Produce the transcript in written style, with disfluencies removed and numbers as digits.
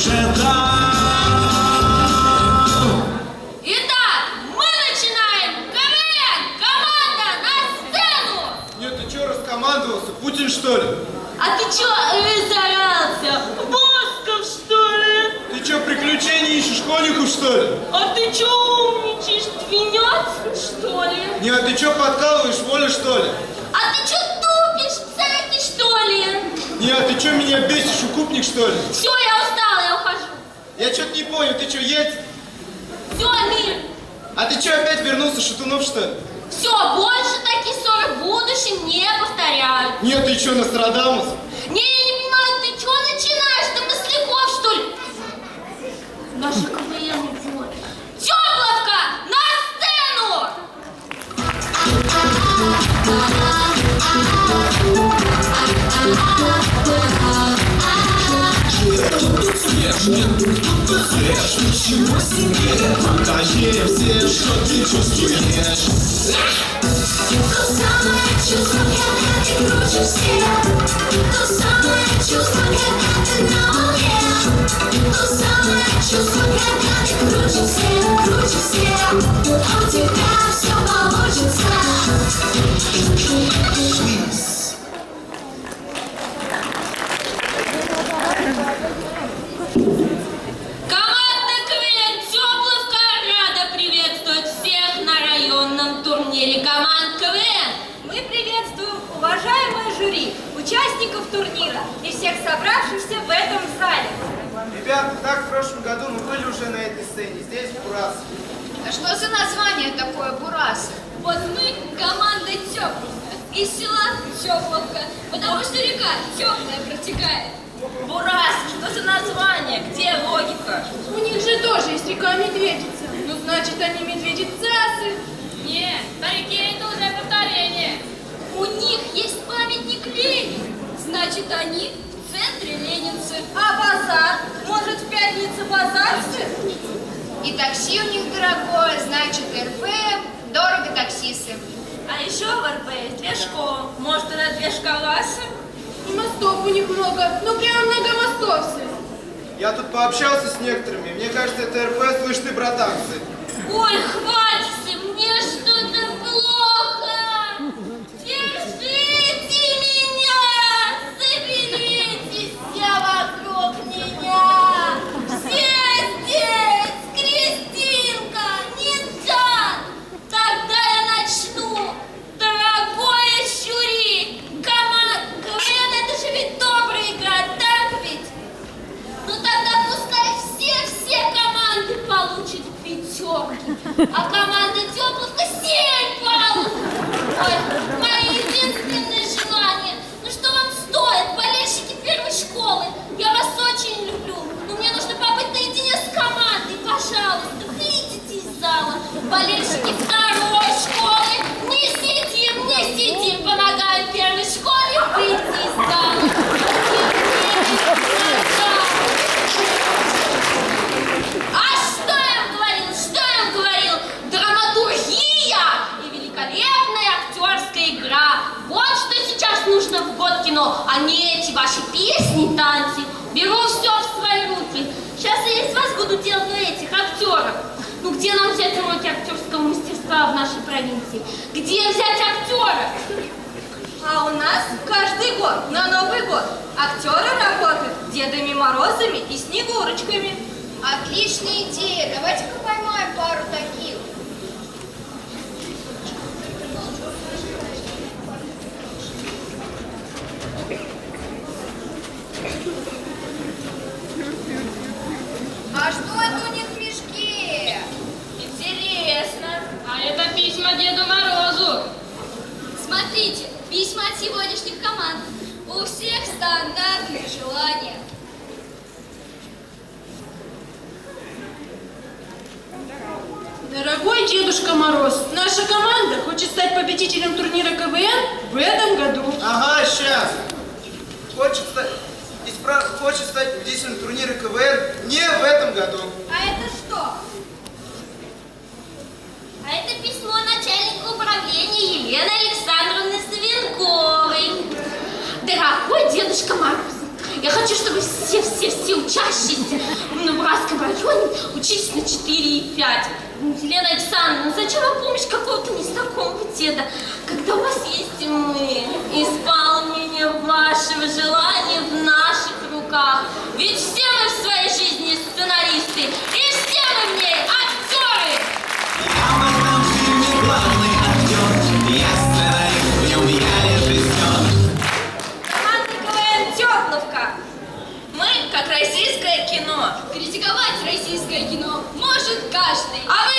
душе дам. Итак, мы начинаем. КВН! Команда на сцену! Нет, ты чё раскомандовался? Путин, что ли? А ты чё разорался? Басков, что ли? Ты чё, приключений ищешь, школьников, что ли? А ты чё умничаешь? Двинёцкий, что ли? Не, а ты чё подкалываешь, воля, что ли? А ты чё тупишь, псаки, что ли? Не, а ты чё меня бесишь, укупник, что ли? Всё, я устала, я ухожу. Я чё-то не понял, ты чё, едь? Всё, мир. А ты чё, опять вернулся, Шатунов, что ли? Всё, больше таких ссор в будущем не повторяют. Нет, ты чё, Нострадамус? Не, я не понимаю, ты чё начинаешь? Ты Масляков, что ли? Наша КВН идет. Тёпловка, на сцену! Ничего себе, покажи всем, что ты чувствуешь. То самое чувство, когда ты круче всех. То самое чувство, когда ты на волне. То самое чувство, когда ты круче всех, круче всех. А у тебя все получится. Команда КВН Тёпловка рада приветствовать всех на районном турнире команд КВН. Мы приветствуем уважаемое жюри, участников турнира и всех собравшихся в этом зале. Ребят, так в прошлом году мы были уже на этой сцене, здесь Бурас. А что за название такое Бурасы? Вот мы команда Тёпловка из села Тёпловка, потому что река теплая протекает. Бурас, что за название? Где логика? У них же тоже есть река Медведица. Ну, значит, они медведицасы. Нет, на реке это уже повторение. У них есть памятник Ленину, значит, они в центре ленинцы. А базар? Может, в пятницу базарцы? И такси у них дорогое, значит, РП, дорого таксисты. А еще в РП есть две школы. Может, это две школасы? И мостов у них много. Ну, прям многомостовцы. Я тут пообщался с некоторыми, мне кажется, это РП, слышь ты, братанцы. Ой, хватит, мне что-то плохо. Держите меня, соберитесь все вокруг меня. Все здесь, Кристинка, не так. Тогда я начну. Дорогое жюри, команда КВН, это же ведь добрая игра, так ведь? Ну тогда пускай все команды получат пятерки, а команда Тёпловка 7 баллов. Ой, мое единственное желание. Ну что вам стоит, болельщики первой школы? Я вас очень люблю, но мне нужно побыть наедине с командой. Пожалуйста, выйдите из зала. Болельщики второй школы, не сидим, помогаем первой школе выйти из зала. А что я вам говорил? Драматургия и великолепная актерская игра. Вот что сейчас нужно в год кино, а не эти ваши песни, танцы. Беру все в свои руки. Сейчас я из вас буду делать, ну, этих актеров. Ну, где нам взять уроки актерского мастерства в нашей провинции? Где взять актера? А у нас каждый год на Новый год актеры работают Дедами Морозами и Снегурочками. Отличная идея. Давайте-ка поймаем пару таких. А что это у них в мешке? Интересно. А это письма Деду Морозу. Смотрите, письма от сегодняшних команд. У всех стандартные желания. Дорогой Дедушка Мороз, наша команда хочет стать победителем турнира КВН в этом году. Ага, сейчас. Хочет стать победителем турнира КВН не в этом году. А это что? А это письмо начальника управления Елены Александровны Савенковой. Дорогой Дедушка Мороз, Я хочу, чтобы все учащиеся в Новгородском районе учились на 4 и 5. Елена Александровна, зачем вам помощь какого-то незнакомого деда, когда у вас есть и мы? Исполнение вашего желания в наших руках. Ведь все мы в своей жизни сценаристы, и все мы в ней актеры. Я в этом фильме главный актер. Я сценарист, в нем я режиссер. Команда КВН «Тепловка». Мы как российское кино. Критиковать российское кино может каждый. А